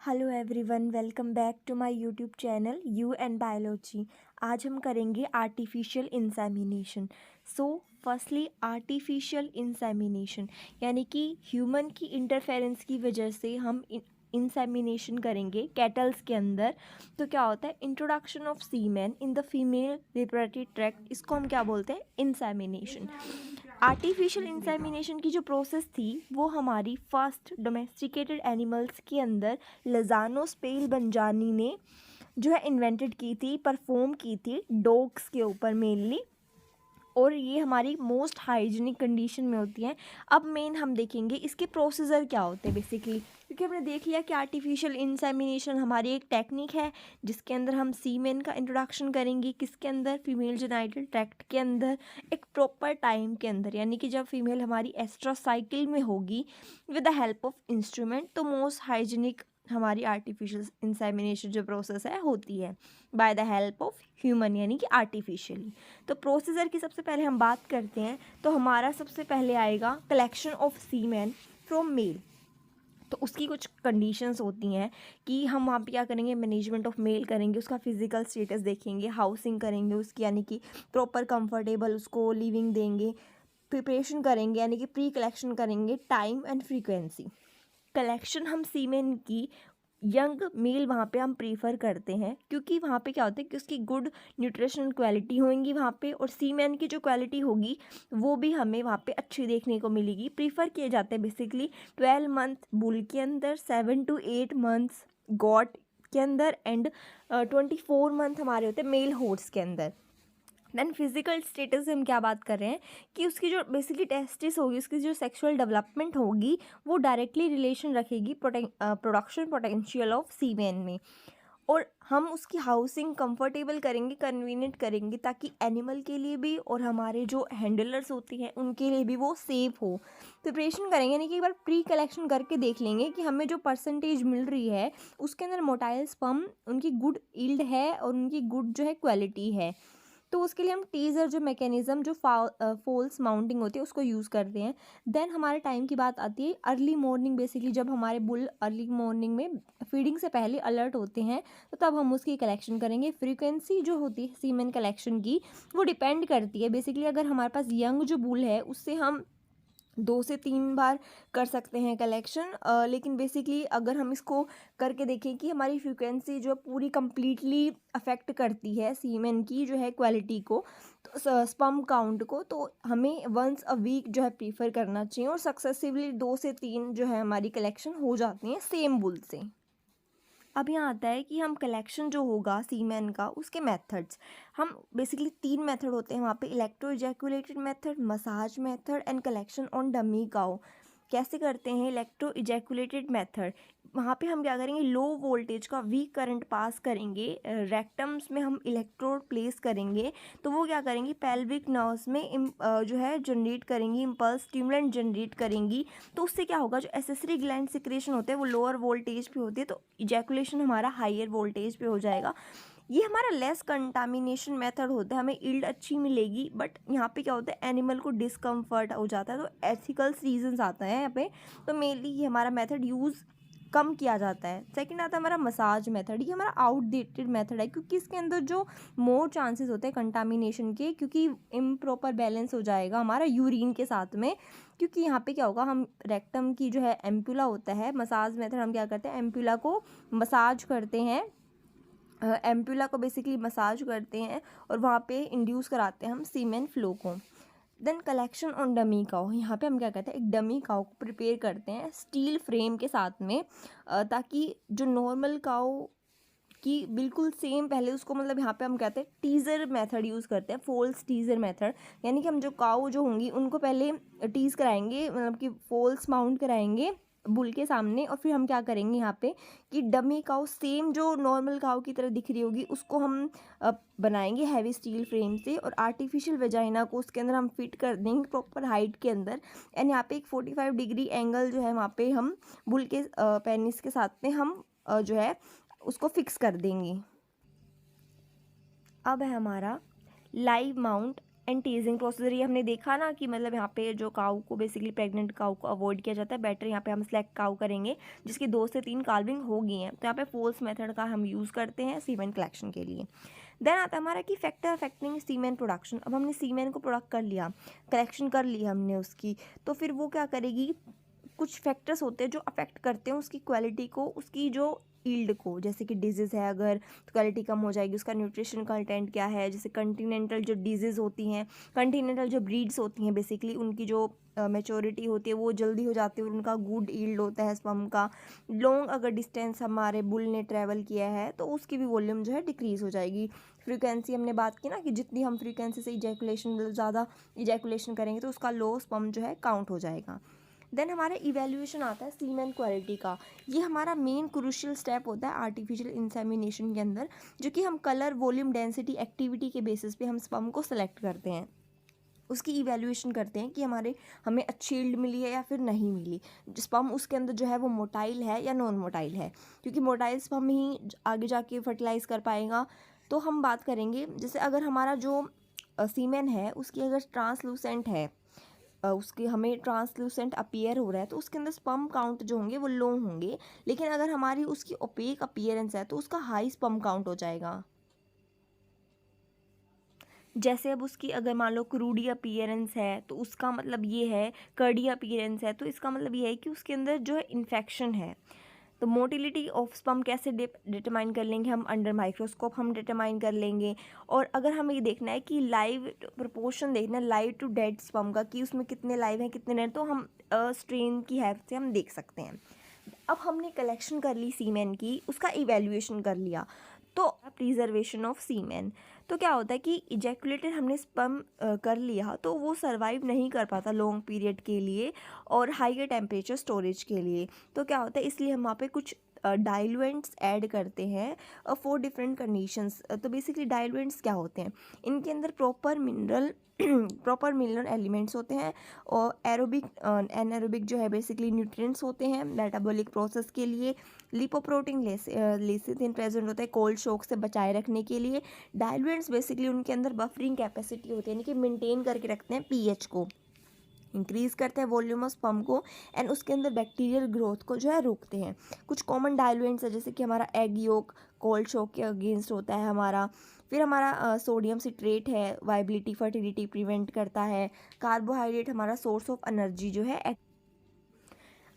Hello everyone, welcome back to my YouTube channel you and biology. आज हम करेंगे artificial insemination. So firstly artificial insemination यानी कि human की इंटरफेरेंस की वजह से हम इंसेमिनेशन करेंगे कैटल्स के अंदर। तो क्या होता है, introduction of semen in the female reproductive tract, इसको हम क्या बोलते हैं, इंसेमिनेशन। आर्टिफिशियल इंसेमिनेशन की जो प्रोसेस थी वो हमारी फर्स्ट डोमेस्टिकेटेड एनिमल्स के अंदर लजानो स्पेल बंजानी ने जो है इन्वेंटेड की थी, परफॉर्म की थी डॉग्स के ऊपर मेनली, और ये हमारी मोस्ट हाइजीनिक कंडीशन में होती हैं। अब मेन हम देखेंगे इसके प्रोसीजर क्या होते हैं बेसिकली, क्योंकि हमने देख लिया कि आर्टिफिशियल इंसेमिनेशन हमारी एक टेक्निक है जिसके अंदर हम सीमेन का इंट्रोडक्शन करेंगे, किसके अंदर, फीमेल जेनाइटल ट्रैक्ट के अंदर, एक प्रॉपर टाइम के अंदर, यानी कि जब फीमेल हमारी एस्ट्रा साइकिल में होगी with the help of instrument. तो मोस्ट हाइजीनिक हमारी आर्टिफिशियल इंसेमिनेशन जो प्रोसेस है होती है by the help of human, यानी कि आर्टिफिशियली। तो प्रोसीजर की सबसे पहले हम बात करते हैं तो हमारा सबसे पहले आएगा collection of semen from male. तो उसकी कुछ कंडीशंस होती हैं कि हम वहाँ पे क्या करेंगे, मैनेजमेंट ऑफ मेल करेंगे, उसका फिजिकल स्टेटस देखेंगे, हाउसिंग करेंगे उसकी, यानी कि प्रॉपर कंफर्टेबल उसको लिविंग देंगे, प्रिपरेशन करेंगे यानी कि प्री कलेक्शन करेंगे, टाइम एंड फ्रीक्वेंसी। कलेक्शन हम सीमेन की यंग मेल वहाँ पे हम प्रीफर करते हैं, क्योंकि वहाँ पे क्या होता है कि उसकी गुड न्यूट्रिशनल क्वालिटी होंगी वहाँ पे, और सीमेन की जो क्वालिटी होगी वो भी हमें वहाँ पे अच्छी देखने को मिलेगी। प्रीफर किए जाते हैं बेसिकली 12 मंथ बुल के अंदर, 7 to 8 मंथ्स गॉट के अंदर, एंड 24 मंथ हमारे होते हैं मेल हॉर्स के अंदर। देन फिजिकल स्टेटस से हम क्या बात कर रहे हैं कि उसकी जो बेसिकली टेस्टिस होगी, उसकी जो सेक्सुअल डेवलपमेंट होगी वो डायरेक्टली रिलेशन रखेगी प्रोडक्शन पोटेंशियल ऑफ सीमेन में, और हम उसकी हाउसिंग कंफर्टेबल करेंगे, कन्वीनियंट करेंगे, ताकि एनिमल के लिए भी और हमारे जो हैंडलर्स होती हैं उनके लिए भी वो सेफ हो। प्रिपरेशन करेंगे यानी कि एक बार प्री कलेक्शन करके देख लेंगे कि हमें जो परसेंटेज मिल रही है उसके अंदर मोटाइल स्पर्म उनकी गुड ईल्ड है और उनकी गुड जो है क्वालिटी है। तो उसके लिए हम टीज़र जो मैकेनिज़्म जो फॉल्स माउंटिंग होती है उसको यूज़ करते हैं। देन हमारे टाइम की बात आती है अर्ली मॉर्निंग, बेसिकली जब हमारे बुल अर्ली मॉर्निंग में फीडिंग से पहले अलर्ट होते हैं तो तब हम उसकी कलेक्शन करेंगे। फ्रीक्वेंसी जो होती है सीमेन कलेक्शन की वो डिपेंड करती है बेसिकली, अगर हमारे पास यंग जो बुल है उससे हम 2 से 3 बार कर सकते हैं कलेक्शन, लेकिन बेसिकली अगर हम इसको करके देखें कि हमारी फ्रीक्वेंसी जो पूरी कंप्लीटली अफेक्ट करती है सीमेन की जो है क्वालिटी को, तो स्पर्म काउंट को, तो हमें वंस अ वीक जो है प्रीफर करना चाहिए, और सक्सेसिवली 2 से 3 जो है हमारी कलेक्शन हो जाती हैं सेम बुल से। अब यहाँ आता है कि हम कलेक्शन जो होगा सीमेन का उसके मेथड्स, हम बेसिकली 3 मेथड होते हैं वहाँ पे, electro ejaculated method, massage method and collection on dummy cow. कैसे करते हैं इलेक्ट्रो इजैकुलेटेड मेथड, वहाँ पे हम क्या करेंगे, लो वोल्टेज का वीक करंट पास करेंगे, रेक्टम्स में हम इलेक्ट्रोड प्लेस करेंगे, तो वो क्या करेंगी, पेल्विक नर्व्स में जो है जनरेट करेंगी, इम्पल्स स्टिमुलेंट जनरेट करेंगी। तो उससे क्या होगा, जो एसेसरी ग्लैंड सिक्रेशन होते हैं वो लोअर वोल्टेज पे होती है, तो इजैकुलेशन हमारा हायर वोल्टेज पे हो जाएगा। ये हमारा लेस कंटामिनेशन मेथड होता है, हमें ईल्ड अच्छी मिलेगी, बट यहाँ पे क्या होता है एनिमल को डिस्कम्फर्ट हो जाता है, तो एथिकल्स रीजंस आता है यहाँ पे, तो मेनली ये हमारा मेथड यूज़ कम किया जाता है। सेकंड आता है हमारा मसाज मेथड, ये हमारा आउटडेटेड मेथड है, क्योंकि इसके अंदर जो मोर चांसेस होते हैं कंटामिनेशन के, क्योंकि इम्प्रॉपर बैलेंस हो जाएगा हमारा यूरिन के साथ में। क्योंकि यहाँ पे क्या होगा, हम रेक्टम की जो है एम्पुला होता है, मसाज मेथड हम क्या करते हैं, एम्पुला को मसाज करते हैं, एम्पुला को बेसिकली मसाज करते हैं और वहाँ पे इंड्यूस कराते हैं हम सीमेन फ्लो को। Then collection on dummy cow, यहाँ पे हम क्या करते हैं, एक डमी काउ को प्रिपेयर करते हैं स्टील फ्रेम के साथ में, ताकि जो नॉर्मल काउ की बिल्कुल सेम पहले उसको, मतलब यहाँ पे हम कहते हैं टीज़र मेथड यूज़ करते हैं, फॉल्स टीज़र मेथड, यानी कि हम जो काउ जो होंगी उनको पहले टीज़ कराएंगे, मतलब कि फॉल्स माउंट कराएंगे बुल के सामने, और फिर हम क्या करेंगे यहाँ पे कि डमी काउ सेम जो नॉर्मल काउ की तरह दिख रही होगी उसको हम बनाएंगे हैवी स्टील फ्रेम से, और आर्टिफिशियल वेजाइना को उसके अंदर हम फिट कर देंगे प्रॉपर हाइट के अंदर, एंड यहाँ पे एक 45 डिग्री एंगल जो है वहाँ पे हम बुल के पेनिस के साथ में हम जो है उसको फिक्स कर देंगे। अब है हमारा लाइव माउंट एंड टीजिंग प्रोसीजर ये हमने देखा ना कि मतलब यहाँ पे जो काऊ को बेसिकली प्रेग्नेंट काऊ को अवॉइड किया जाता है। बेटर यहाँ पे हम सेलेक्ट काऊ करेंगे जिसकी 2 से 3 काल्विंग हो गई हैं, तो यहाँ पे फोल्स मेथड का हम यूज़ करते हैं सीमेन कलेक्शन के लिए। देन आता है हमारा कि फैक्टर अफेक्टिंग सीमेन प्रोडक्शन। अब हमने सीमेन को प्रोडक्ट कर लिया, कलेक्शन कर ली हमने उसकी, तो फिर वो क्या करेगी, कुछ फैक्टर्स होते हैं जो अफेक्ट करते हैं उसकी क्वालिटी को, उसकी जो ईल्ड को। जैसे कि डिजीज़ है अगर तो क्वालिटी कम हो जाएगी, उसका न्यूट्रिशन कंटेंट क्या है। जैसे कंटिनेंटल जो डिजीज़ होती हैं, कंटिनेंटल जो ब्रीड्स होती हैं बेसिकली उनकी जो मैच्योरिटी होती है वो जल्दी हो जाती है और उनका गुड ईल्ड होता है स्पर्म का। लॉन्ग अगर डिस्टेंस हमारे बुल ने ट्रैवल किया है तो उसकी भी वॉल्यूम जो है डिक्रीज़ हो जाएगी। फ्रीक्वेंसी हमने बात की ना कि जितनी हम फ्रीक्वेंसी से इजैकुलेशन ज़्यादा इजैकुलेशन करेंगे तो उसका लो स्पर्म जो है काउंट हो जाएगा। देन हमारा इवैल्यूएशन आता है सीमेन क्वालिटी का। ये हमारा मेन क्रूशियल स्टेप होता है आर्टिफिशियल इंसेमिनेशन के अंदर, जो कि हम कलर, वॉल्यूम, डेंसिटी, एक्टिविटी के बेसिस पे हम स्पर्म को सेलेक्ट करते हैं। उसकी इवैल्यूएशन करते हैं कि हमें अच्छी यील्ड मिली है या फिर नहीं मिली। स्पर्म उसके अंदर जो है वो मोटाइल है या नॉन मोटाइल है, क्योंकि मोटाइल स्पर्म ही आगे जाके फर्टिलाइज़ कर पाएगा। तो हम बात करेंगे जैसे अगर हमारा जो सीमेन है उसकी अगर ट्रांसलूसेंट है, उसके हमें ट्रांसलूसेंट अपीयर हो रहा है तो उसके अंदर स्पर्म काउंट जो होंगे वो लो होंगे। लेकिन अगर हमारी उसकी ओपेक अपीयरेंस है तो उसका हाई स्पर्म काउंट हो जाएगा। जैसे अब उसकी अगर मान लो क्रूडी अपीयरेंस है तो उसका मतलब ये है, कर्डी अपीयरेंस है तो इसका मतलब ये है कि उसके अंदर जो है इन्फेक्शन है। तो मोटिलिटी ऑफ स्पर्म कैसे डिटरमाइन कर लेंगे हम, अंडर माइक्रोस्कोप हम डिटरमाइन कर लेंगे। और अगर हमें ये देखना है कि लाइव प्रोपोर्शन देखना है लाइव टू डेड स्पर्म का, कि उसमें कितने लाइव हैं कितने डेड, तो हम स्ट्रेन की हेल्प से हम देख सकते हैं। अब हमने कलेक्शन कर ली सीमेन की, उसका इवैल्यूएशन कर लिया, तो प्रिजर्वेशन ऑफ सीमेन। तो क्या होता है कि इजैकुलेटेड हमने स्पर्म कर लिया तो वो सर्वाइव नहीं कर पाता लॉन्ग पीरियड के लिए और हाइयर टेम्परेचर स्टोरेज के लिए। तो क्या होता है, इसलिए हम वहाँ पे कुछ डाइलुएंट्स ऐड करते हैं फॉर डिफरेंट कंडीशंस। तो बेसिकली डाइलुएंट्स क्या होते हैं, इनके अंदर प्रॉपर मिनरल एलिमेंट्स होते हैं और एरोबिक एनारोबिक जो है बेसिकली न्यूट्रिएंट्स होते हैं मेटाबॉलिक प्रोसेस के लिए। लिपोप्रोटीन लेसिथिन प्रेजेंट होता है कोल्ड शॉक से बचाए रखने के लिए। डाइलुएंट्स बेसिकली उनके अंदर बफरिंग कैपेसिटी होती है, यानी कि मेंटेन करके रखते हैं पीएच को, इंक्रीज़ करते हैं वॉल्यूम ऑफ स्पर्म को एंड उसके अंदर बैक्टीरियल ग्रोथ को जो है रोकते हैं। कुछ कॉमन डाइलुएंट्स है जैसे कि हमारा एग योक कोल्ड शॉक के अगेंस्ट होता है हमारा। फिर हमारा सोडियम सिट्रेट है, वाइबिलिटी फर्टिलिटी प्रिवेंट करता है। कार्बोहाइड्रेट हमारा सोर्स ऑफ एनर्जी जो है।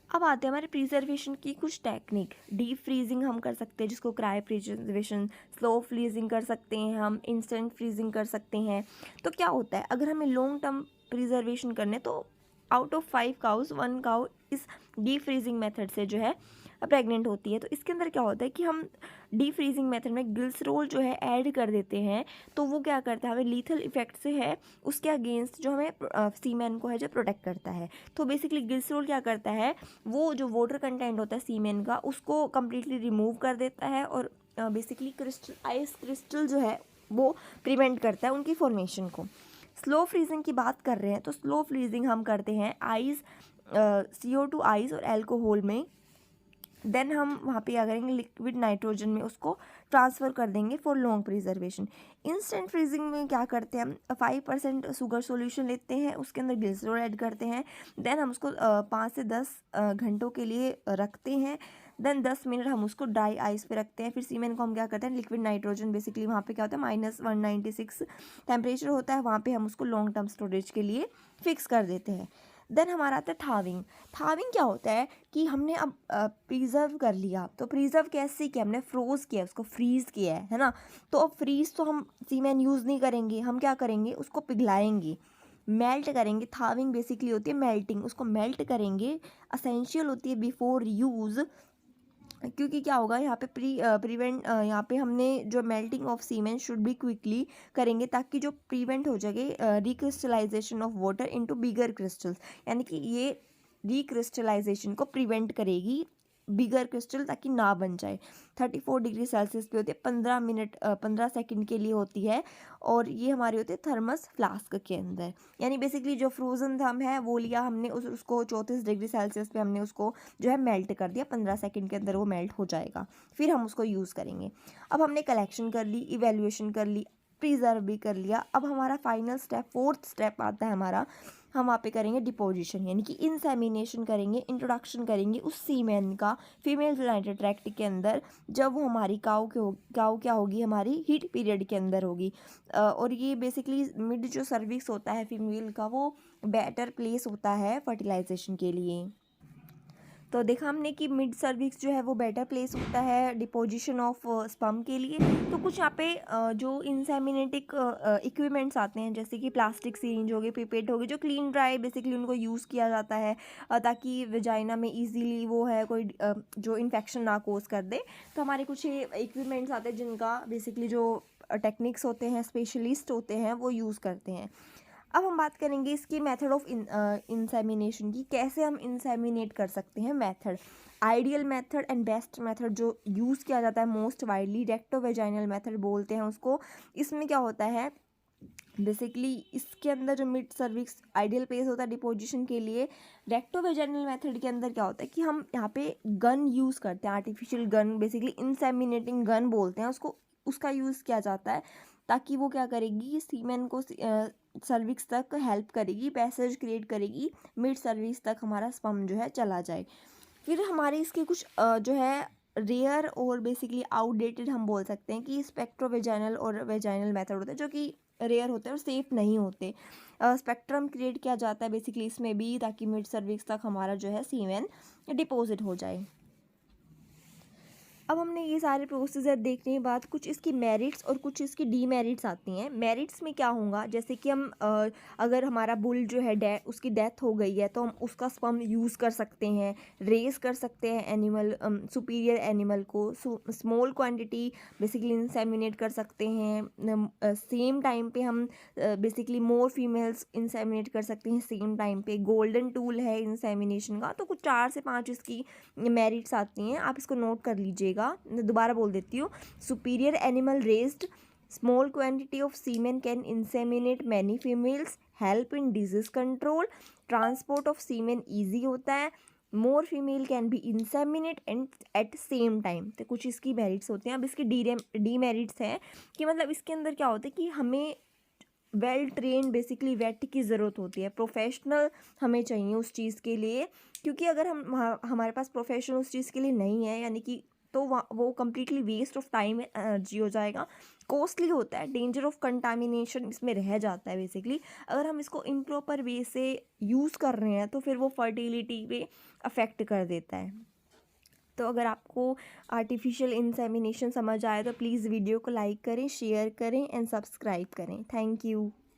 अब आते हैं हमारे प्रिजर्वेशन की कुछ टेक्निक। डीप फ्रीजिंग हम कर सकते हैं जिसको क्रायो प्रिजर्वेशन, स्लो फ्रीजिंग कर सकते हैं हम, इंस्टेंट फ्रीजिंग कर सकते हैं। तो क्या होता है, अगर हमें लॉन्ग टर्म प्रिजर्वेशन करने तो आउट ऑफ 5 काउज 1 काउ इस डीप फ्रीजिंग मेथड से जो है प्रेग्नेंट होती है। तो इसके अंदर क्या होता है कि हम डीप फ्रीजिंग मेथड में ग्लिसरॉल जो है ऐड कर देते हैं, तो वो क्या करता है हमें लीथल इफेक्ट से है उसके अगेंस्ट जो हमें सीमेन को है जो प्रोटेक्ट करता है। तो बेसिकली ग्लिसरॉल क्या करता है, वो जो वाटर कंटेंट होता है सीमेन का उसको कम्प्लीटली रिमूव कर देता है और बेसिकली आइस क्रिस्टल जो है वो प्रिवेंट करता है उनकी फॉर्मेशन को। स्लो फ्रीजिंग की बात कर रहे हैं तो स्लो फ्रीजिंग हम करते हैं आइस CO2 आइस और अल्कोहल में। देन हम वहाँ पे क्या करेंगे, लिक्विड नाइट्रोजन में उसको ट्रांसफ़र कर देंगे for long preservation. Instant freezing में क्या करते हैं, हम 5% शुगर सॉल्यूशन लेते हैं, उसके अंदर ग्लिसरॉल ऐड करते हैं। देन हम उसको 5 से 10 घंटों के लिए रखते हैं। देन 10 मिनट हम उसको ड्राई आइस पे रखते हैं। फिर सीमेन को हम क्या करते हैं, लिक्विड नाइट्रोजन बेसिकली वहाँ पे क्या होता है -196 टेम्परेचर होता है, वहाँ पे हम उसको लॉन्ग टर्म स्टोरेज के लिए फिक्स कर देते हैं। देन हमारा आता है थाविंग। थाविंग क्या होता है कि हमने अब प्रिजर्व कर लिया, तो प्रिजर्व कैसे किया, हमने फ्रोज़ किया, उसको फ्रीज़ किया है ना। तो अब फ्रीज़ तो हम सीमेन यूज़ नहीं करेंगे, हम क्या करेंगे उसको पिघलाएंगे, मेल्ट करेंगे। थाविंग बेसिकली होती है मेल्टिंग, उसको मेल्ट करेंगे, असेंशियल होती है बिफोर यूज़। क्योंकि क्या होगा यहाँ पे यहाँ पे हमने जो melting of semen should be quickly करेंगे ताकि जो प्रिवेंट हो जाए recrystallisation of water into bigger crystals, यानी कि ये रिक्रिस्टलाइजेशन को प्रिवेंट करेगी बिगर क्रिस्टल ताकि ना बन जाए। 34 डिग्री सेल्सियस पे होती है, 15 सेकंड के लिए होती है और ये हमारी होती है थर्मस फ्लास्क के अंदर। यानी बेसिकली जो फ्रोज़न थर्म है वो लिया हमने, उसको 34 डिग्री सेल्सियस पे हमने उसको जो है मेल्ट कर दिया, 15 सेकंड के अंदर वो मेल्ट हो जाएगा, फिर हम उसको यूज़ करेंगे। अब हमने कलेक्शन कर ली, इवेल्युएशन कर ली, प्रिजर्व भी कर लिया। अब हमारा फाइनल स्टेप, फोर्थ स्टेप आता है हमारा, हम वहाँ पे करेंगे डिपोजिशन, यानी कि इंसेमिनेशन करेंगे, इंट्रोडक्शन करेंगे उस सीमेन का फीमेल जेनिटल ट्रैक्ट के अंदर, जब वो हमारी काऊ क्या होगी, हमारी हीट पीरियड के अंदर होगी। और ये बेसिकली मिड जो सर्विक्स होता है फीमेल का, वो बेटर प्लेस होता है फर्टिलाइजेशन के लिए। तो देखा हमने कि मिड सर्विक्स जो है वो बेटर प्लेस होता है डिपोजिशन ऑफ स्पर्म के लिए। तो कुछ यहाँ पे जो इंसेमिनेटिक इक्विपमेंट्स आते हैं, जैसे कि प्लास्टिक सिरिंज हो गई, पिपेट हो गई, जो क्लीन ड्राई बेसिकली उनको यूज़ किया जाता है ताकि वेजाइना में इजीली वो है कोई जो इन्फेक्शन ना कोज कर दे। तो हमारे कुछ इक्विपमेंट्स आते हैं जिनका बेसिकली जो टेक्निक्स होते हैं, स्पेशलिस्ट होते हैं, वो यूज़ करते हैं। अब हम बात करेंगे इसकी मेथड ऑफ इंसेमिनेशन की, कैसे हम इंसेमिनेट कर सकते हैं। Method, ideal method and best method जो यूज़ किया जाता है मोस्ट वाइडली, रेक्टोवेजाइनल मेथड बोलते हैं उसको। इसमें क्या होता है बेसिकली, इसके अंदर जो मिड सर्विक्स आइडियल प्लेस होता है डिपोजिशन के लिए, रेक्टोवेजाइनल मेथड के अंदर क्या होता है कि हम यहाँ पे गन यूज़ करते हैं, आर्टिफिशियल गन, बेसिकली इंसेमिनेटिंग गन बोलते हैं उसको, उसका यूज़ किया जाता है ताकि वो क्या करेगी, सीमेन को सर्विक्स तक हेल्प करेगी, पैसेज क्रिएट करेगी, मिड सर्विक्स तक हमारा स्पर्म जो है चला जाए। फिर हमारे इसके कुछ जो है रेयर और बेसिकली आउटडेटेड हम बोल सकते हैं कि स्पेक्ट्रोवेजाइनल और वेजाइनल मेथड होते हैं, जो कि रेयर होते हैं और सेफ़ नहीं होते। स्पेक्ट्रम क्रिएट किया जाता है बेसिकली इसमें भी, ताकि मिड सर्विक्स तक हमारा जो है सीमेन डिपॉजिट हो जाए। अब हमने ये सारे प्रोसीजर देखने के बाद कुछ इसकी मेरिट्स और कुछ इसकी डीमेरिट्स आती हैं। मेरिट्स में क्या होगा, जैसे कि हम अगर हमारा बुल जो है उसकी डेथ हो गई है तो हम उसका स्पर्म यूज़ कर सकते हैं, रेस कर सकते हैं एनिमल, सुपीरियर एनिमल को, स्मॉल क्वांटिटी बेसिकली इंसेमिनेट कर सकते हैं। सेम टाइम पे हम बेसिकली मोर फीमेल्स इंसेमिनेट कर सकते हैं सेम टाइम पे। गोल्डन टूल है इंसेमिनेशन का। तो कुछ 4 से 5 इसकी मेरिट्स आती हैं, आप इसको नोट कर लीजिएगा। मैं दोबारा बोल देती हूँ। Superior animal raised, small quantity of semen can inseminate many females, help in disease control, transport of semen easy होता है, more female can be inseminate and at same time. तो कुछ इसकी मेरिट्स होती हैं। अब इसकी डी मेरिट्स हैं कि मतलब इसके अंदर क्या होता है कि हमें वेल ट्रेन बेसिकली वेट की ज़रूरत होती है, प्रोफेशनल हमें चाहिए उस चीज़ के लिए। क्योंकि अगर हमारे पास प्रोफेशनल उस चीज़ के लिए नहीं है, यानी कि तो वो completely waste of time energy हो जाएगा, कॉस्टली होता है, डेंजर ऑफ कंटामिनेशन इसमें रह जाता है बेसिकली। अगर हम इसको इम्प्रॉपर वे से यूज़ कर रहे हैं तो फिर वो फर्टिलिटी पे अफेक्ट कर देता है। तो अगर आपको आर्टिफिशियल इंसेमिनेशन समझ आए तो प्लीज़ वीडियो को लाइक करें, शेयर करें एंड सब्सक्राइब करें। Thank you.